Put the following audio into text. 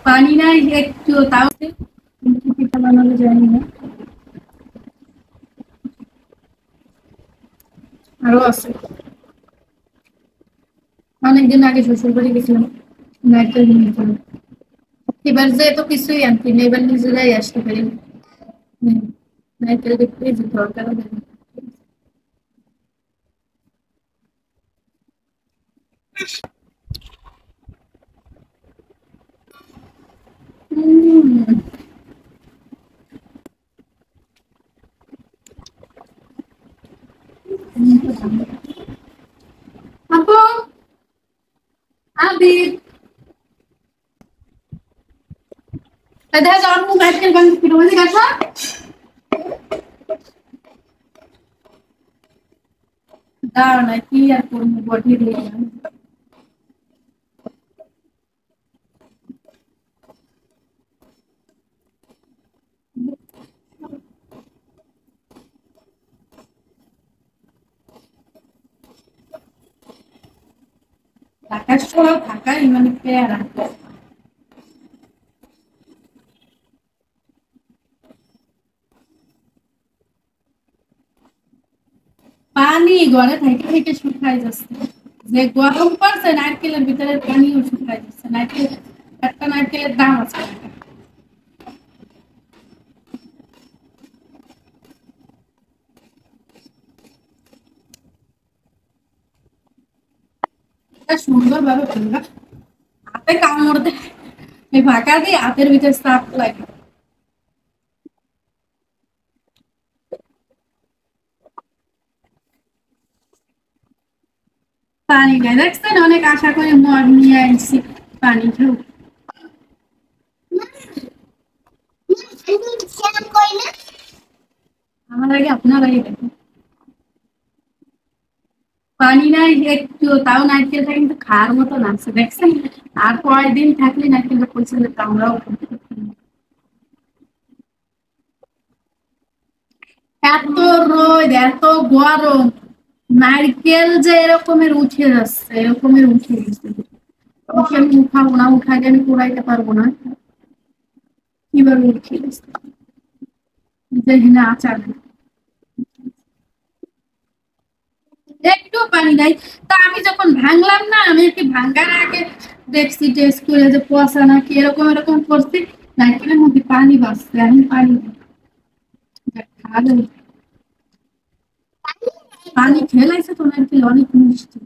পানি নাই একটু, তাও কিন্তু পিঠা বানানো জানি না। আরো আছে, অনেকদিন আগে শ্বশুর বাড়ি গেছিলাম, নারকেল নিয়েছিলাম। এবার যে এত কিছুই আনতি না, এবার নিজেরাই আসতে পারি। নারকেল দেখতে যে দরকার হবে। আপু, আবির, দেখা যাও আপু নারকেল গান পিঠা বানিয়ে আসা। দাও না, কি আর করবো, বটি দিয়ে ঢাকার শহর, ঢাকায় মানে পেয়ারা। পানি ঘরে থেকে থেকে শুকাই যাচ্ছে, যে গরম পড়ছে নারকেলের ভিতরে পানিও শুকাই যাচ্ছে। নারকেল, একটা নারকেলের দাম আছে। সুন্দর ভাবে ফেলবা, হাতে কামড় দেয়, এই ফাঁকা দিয়ে হাতের ভিতরে চাপ লাগে। পানি নেই দেখছেন, অনেক আশা করে মগ নিয়ে আসছি পানি খাও। আমার আগে আপনার আগে দেখুন, পানি নাই একটু, তাও নারকেলটা কিন্তু খাওয়ার মতো লাগছে দেখছেন। আর কয়েকদিন থাকলে নারকেলটা পয়সা দিতে আমরাও এত রোদ এত গরম, নারকেল যে এরকমের উঠে যাচ্ছে, এরকমের উঠে গেছে। ওকে আমি উঠাবো না, উঠাইলে আমি কুড়াইতে পারবো না, কিভাবে উঠে গেছে। দেখি না আচার একটু পানি নাই। তা আমি যখন ভাঙলাম না, আমি কি ভাঙ্গার আগে দেখছি টেস্ট করে যে কুয়াশা নাকি এরকম এরকম করছি, নারকেলের মধ্যে পানি বাঁচছে, আমি পানি খাওয়া, পানি খেলাইছে তো নারকেল অনেক মিষ্টি।